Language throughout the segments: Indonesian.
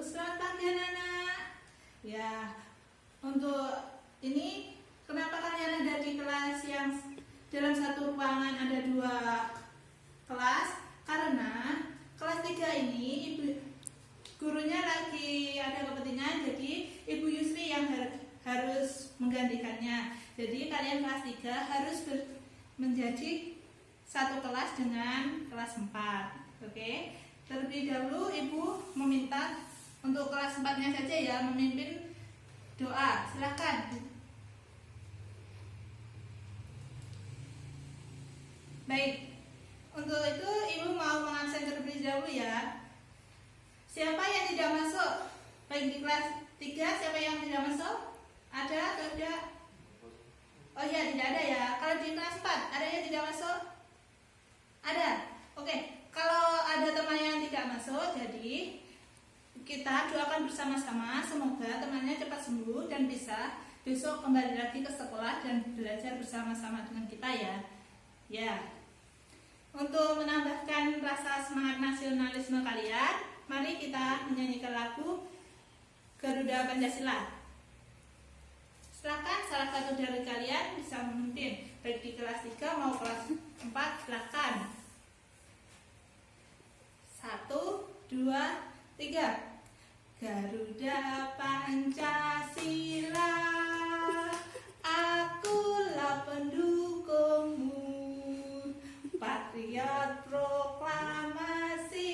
selamat pagi anak-anak. Ya, untuk ini kenapa kalian ada di kelas yang dalam satu ruangan ada dua kelas? Karena kelas 3 ini ibu gurunya lagi ada kepentingan, jadi Ibu Yusri yang harus menggantikannya. Jadi kalian kelas 3 harus menjadi satu kelas dengan kelas 4. Oke. Terlebih dahulu Ibu meminta untuk kelas 4-nya saja ya memimpin doa. Silakan. Baik. Untuk itu Ibu mau mengabsen terlebih dahulu ya. Siapa yang tidak masuk? Baik di kelas 3 siapa yang tidak masuk? Ada atau tidak? Oh iya, tidak ada ya. Kalau di kelas 4 ada yang tidak masuk? Ada. Oke. Kalau ada teman yang tidak masuk, jadi kita doakan bersama-sama semoga temannya cepat sembuh dan bisa besok kembali lagi ke sekolah dan belajar bersama-sama dengan kita ya. Ya. Untuk menambahkan rasa semangat nasionalisme kalian, mari kita menyanyikan lagu Garuda Pancasila. Silakan salah satu dari kalian bisa memimpin, baik di kelas 3 maupun kelas 4, silakan. 1, 2, 3. Garuda Pancasila, akulah pendukungmu, patriot proklamasi,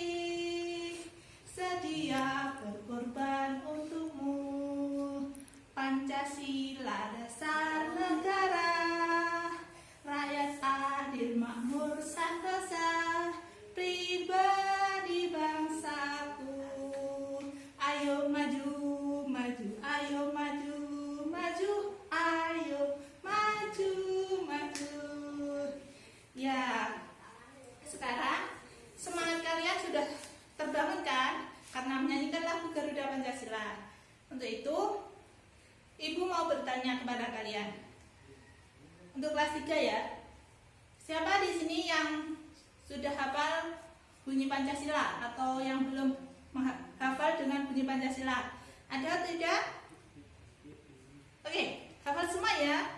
sedia berkorban untukmu. Pancasila dasar negara, rakyat adil makmur santosa, pribadi bangsaku. Ayo maju, maju, ayo maju, maju, ayo maju, maju. Ya, sekarang semangat kalian sudah terbangun kan? Karena menyanyikan lagu Garuda Pancasila. Untuk itu, Ibu mau bertanya kepada kalian. Untuk kelas 3 ya. Siapa di sini yang sudah hafal bunyi Pancasila atau yang belum hafal dengan bunyi Pancasila? Ada atau tidak? Oke, hafal semua ya.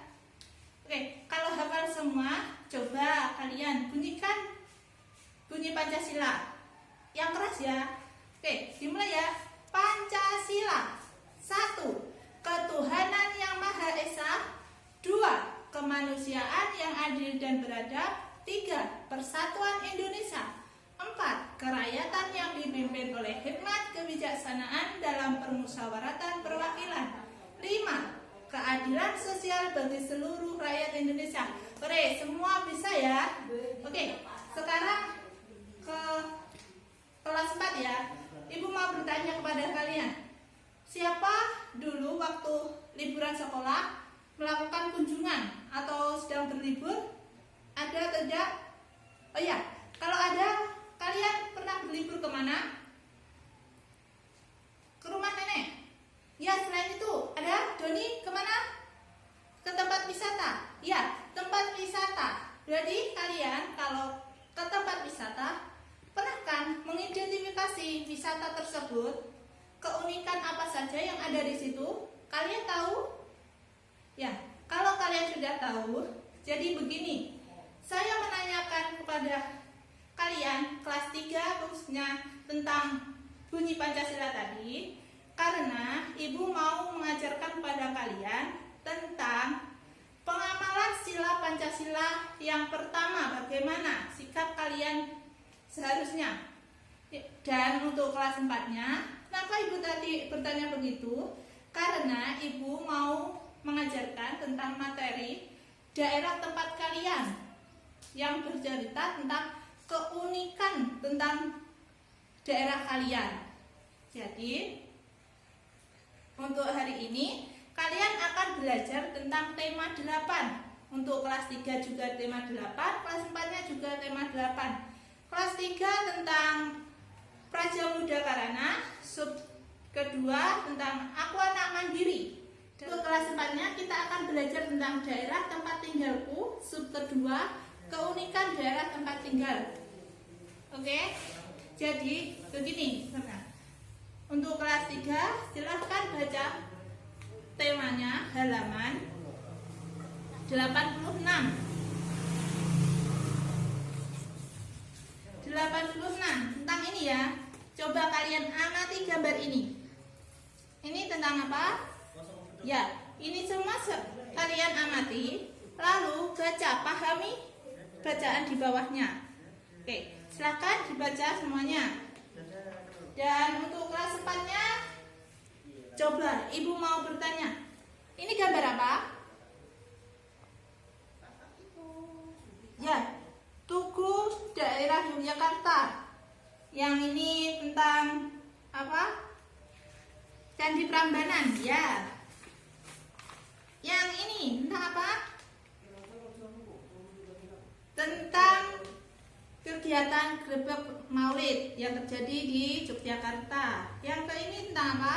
Oke, kalau hafal semua, coba kalian bunyikan bunyi Pancasila. Yang keras ya. Oke, dimulai ya. Pancasila. 1. Ketuhanan yang Maha Esa. 2. Kemanusiaan yang adil dan beradab. 3. Persatuan Indonesia. 4. Kerakyatan yang dipimpin oleh hikmat kebijaksanaan dalam permusyawaratan perwakilan. 5. Keadilan sosial bagi seluruh rakyat Indonesia. Oke, semua bisa ya. Oke, sekarang ke kelas 4 ya. Ibu mau bertanya kepada kalian. Siapa dulu waktu liburan sekolah melakukan kunjungan atau sedang berlibur? Ada atau tidak? Oh ya, kalau ada, kalian pernah berlibur kemana? Ke rumah nenek? Ya, selain itu, ada Doni kemana? Ke tempat wisata? Ya, tempat wisata. Jadi kalian kalau ke tempat wisata, pernah kan mengidentifikasi wisata tersebut? Keunikan apa saja yang ada di situ? Kalian tahu? Ya, kalau kalian sudah tahu, jadi begini. Saya menanyakan kepada kalian kelas 3 khususnya tentang bunyi Pancasila tadi karena Ibu mau mengajarkan kepada kalian tentang pengamalan sila Pancasila yang pertama, bagaimana sikap kalian seharusnya. Dan untuk kelas 4-nya, kenapa Ibu tadi bertanya begitu? Karena Ibu mau mengajarkan tentang materi daerah tempat kalian yang bercerita tentang keunikan tentang daerah kalian. Jadi, untuk hari ini kalian akan belajar tentang tema 8. Untuk kelas 3 juga tema 8, kelas 4-nya juga tema 8. Kelas 3 tentang Praja Muda Karana, sub kedua tentang Aku Anak Mandiri. Untuk kelas 4-nya kita akan belajar tentang daerah tempat tinggalku, sub kedua keunikan daerah tempat tinggal. Oke? Jadi begini, untuk kelas 3 silahkan baca temanya halaman 86. 86 tentang ini ya. Coba kalian amati gambar ini. Ini tentang apa? Ya, ini semua kalian amati, lalu baca, pahami bacaan di bawahnya. Oke, silakan dibaca semuanya. Dan untuk kelas 4-nya, coba ibu mau bertanya. Ini gambar apa? Ya, Tugu daerah Yogyakarta. Yang ini tentang apa? Candi Prambanan, ya. Yang ini tentang apa? Tentang kegiatan grebek Maulid yang terjadi di Yogyakarta. Yang ke ini tentang apa?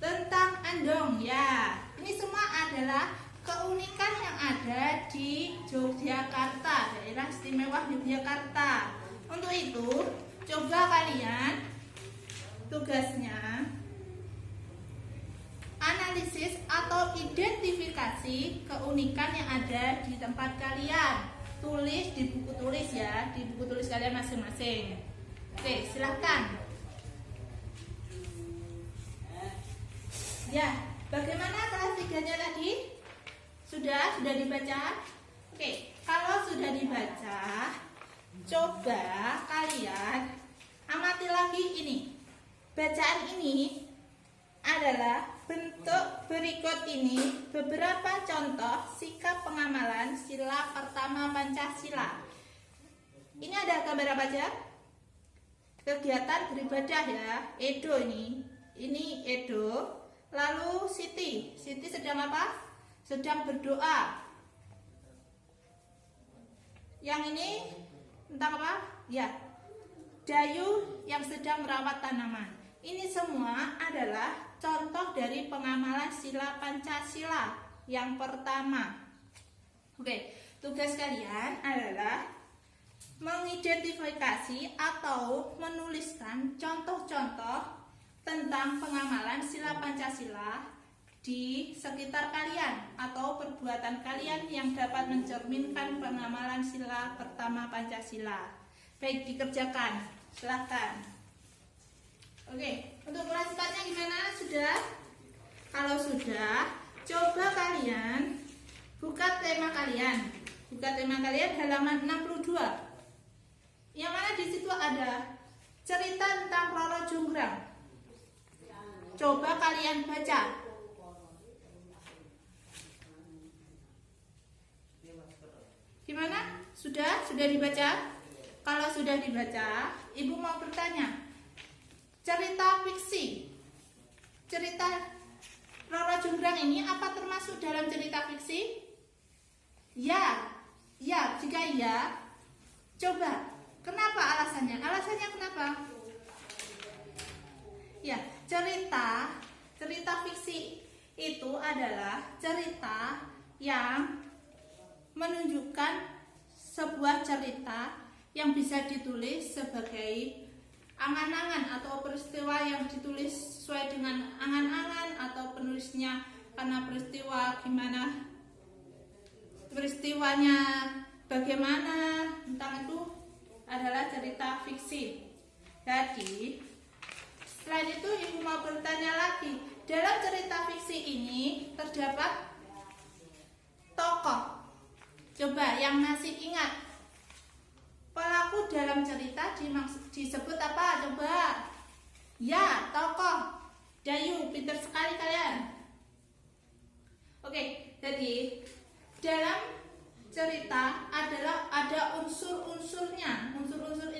Tentang Andong, ya. Ini semua adalah keunikan yang ada di Yogyakarta, daerah istimewa Yogyakarta. Untuk itu, coba kalian tugasnya analisis atau identifikasi keunikan yang ada di tempat kalian. Tulis di buku tulis ya, di buku tulis kalian masing-masing. Oke, silahkan. Ya, bagaimana kelas 3-nya tadi? Sudah dibaca? Oke, kalau sudah dibaca, coba kalian amati lagi ini. Bacaan ini adalah bentuk berikut ini beberapa contoh sikap pengamalan sila pertama Pancasila. Ini ada gambar apa aja? Kegiatan beribadah ya, Edo ini. Ini Edo. Lalu Siti sedang apa? Sedang berdoa. Yang ini tentang apa? Ya, Dayu yang sedang merawat tanaman. Ini semua adalah contoh dari pengamalan sila Pancasila yang pertama. Oke, tugas kalian adalah mengidentifikasi atau menuliskan contoh-contoh tentang pengamalan sila Pancasila di sekitar kalian atau perbuatan kalian yang dapat mencerminkan pengamalan sila pertama Pancasila. Baik, dikerjakan. Silahkan. Oke, untuk kelas 4-nya gimana? Sudah? Kalau sudah, coba kalian buka tema kalian. Buka tema kalian halaman 62. Yang mana di situ ada cerita tentang Roro Jonggrang. Coba kalian baca. Gimana? Sudah dibaca? Kalau sudah dibaca, ibu mau bertanya. Cerita fiksi. Cerita Roro Jonggrang ini apa termasuk dalam cerita fiksi? Ya. Jika iya, coba. Kenapa alasannya? Alasannya kenapa? Ya, cerita fiksi itu adalah cerita yang menunjukkan sebuah cerita yang bisa ditulis sebagai angan-angan atau peristiwa yang ditulis sesuai dengan angan-angan atau penulisnya karena peristiwa gimana, peristiwanya bagaimana, tentang itu adalah cerita fiksi. Jadi selain itu ibu mau bertanya lagi, dalam cerita fiksi ini terdapat tokoh. Coba yang masih ingat, pelaku dalam cerita disebut apa? Coba. Ya, tokoh. Dayu, pintar sekali kalian. Oke, jadi dalam cerita ada unsur-unsurnya, unsur-unsur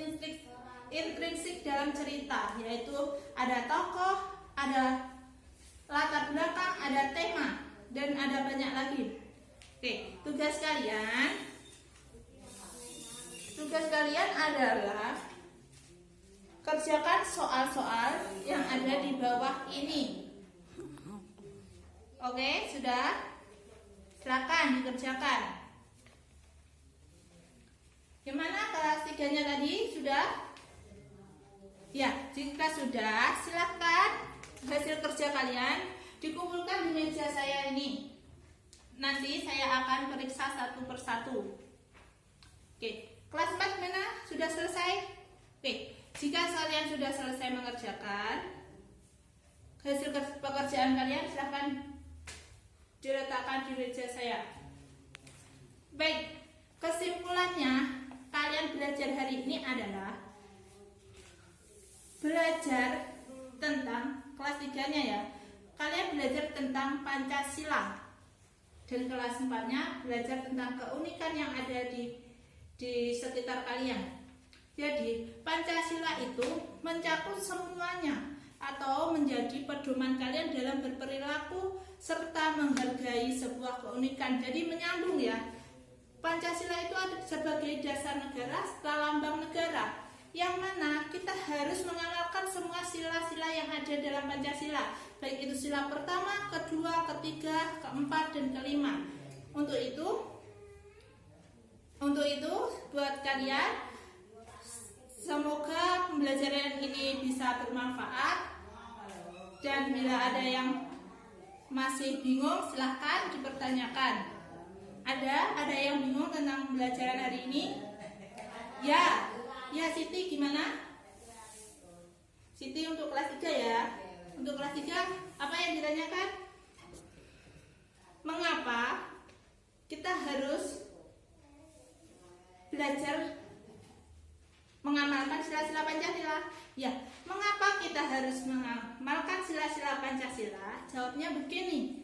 intrinsik dalam cerita, yaitu ada tokoh, ada latar belakang, ada tema, dan ada banyak lagi. Oke, tugas kalian adalah kerjakan soal-soal yang ada di bawah ini. Oke, sudah? Silakan dikerjakan. Gimana kelas 3-nya tadi? Sudah? Ya, jika sudah, silakan hasil kerja kalian dikumpulkan di meja saya ini. Nanti saya akan periksa satu persatu. Oke, kelas 4 mana? Sudah selesai? Oke, jika kalian sudah selesai mengerjakan hasil pekerjaan kalian, silahkan diletakkan di meja saya. Baik, kesimpulannya kalian belajar hari ini adalah belajar tentang kelas 3-nya ya. Kalian belajar tentang Pancasila. Dan kelas 4-nya belajar tentang keunikan yang ada di sekitar kalian. Jadi, Pancasila itu mencakup semuanya atau menjadi pedoman kalian dalam berperilaku serta menghargai sebuah keunikan. Jadi menyambung ya. Pancasila itu ada sebagai dasar negara, lambang negara, yang mana kita harus mengamalkan semua sila-sila yang ada dalam Pancasila, baik itu sila pertama, kedua, ketiga, keempat, dan kelima. Untuk itu buat kalian, semoga pembelajaran ini bisa bermanfaat. Dan bila ada yang masih bingung, silahkan dipertanyakan. Ada yang bingung tentang pembelajaran hari ini? Ya, Siti gimana? Siti untuk kelas 3 ya. Untuk kelas 3, apa yang ditanyakan? Mengapa kita harus belajar mengamalkan sila-sila Pancasila? Ya, mengapa kita harus mengamalkan sila-sila Pancasila? Jawabnya begini.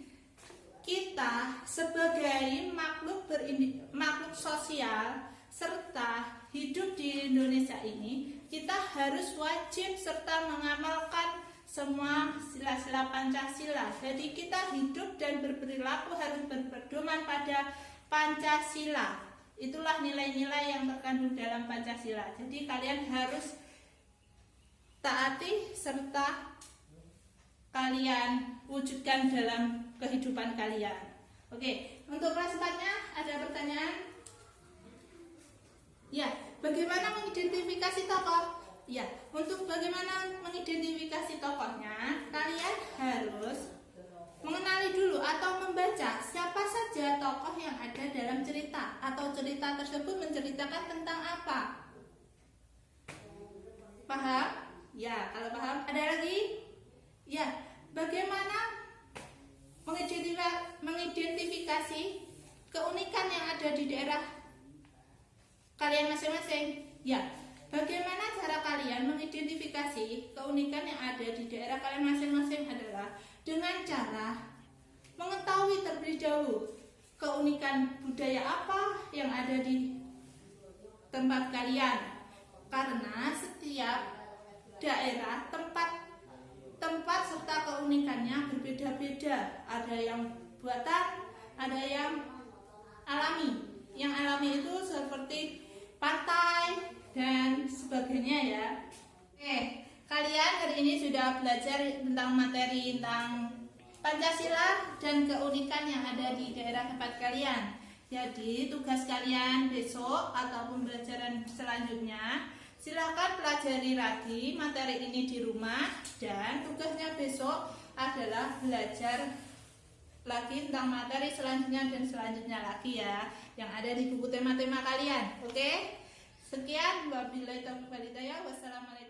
Kita sebagai makhluk sosial serta hidup di Indonesia ini, kita harus wajib serta mengamalkan semua sila-sila Pancasila. Jadi kita hidup dan berperilaku harus berpedoman pada Pancasila. Itulah nilai-nilai yang terkandung dalam Pancasila. Jadi kalian harus taati serta kalian wujudkan dalam kehidupan kalian. Oke, untuk kelas 4-nya ada pertanyaan? Ya, bagaimana mengidentifikasi tokoh? Ya, untuk bagaimana mengidentifikasi tokohnya, kalian harus mengenali dulu atau membaca siapa saja tokoh yang ada dalam cerita, atau cerita tersebut menceritakan tentang apa. Paham? Ya, kalau paham, ada lagi? Ya, bagaimana mengidentifikasi keunikan yang ada di daerah kalian masing-masing? Ya, bagaimana cara kalian mengidentifikasi keunikan yang ada di daerah kalian masing-masing adalah dengan cara mengetahui terlebih dahulu keunikan budaya apa yang ada di tempat kalian. Karena setiap daerah, tempat serta keunikannya berbeda-beda. Ada yang buatan, ada yang alami. Yang alami itu seperti pantai dan sebagainya ya. Oke, kalian hari ini sudah belajar tentang materi tentang Pancasila dan keunikan yang ada di daerah tempat kalian. Jadi tugas kalian besok ataupun pembelajaran selanjutnya, silakan pelajari lagi materi ini di rumah, dan tugasnya besok adalah belajar lagi tentang materi selanjutnya dan selanjutnya lagi ya, yang ada di buku tema-tema kalian. Oke? Sekian, wabillahi taufiq wal hidayah. Wassalamualaikum.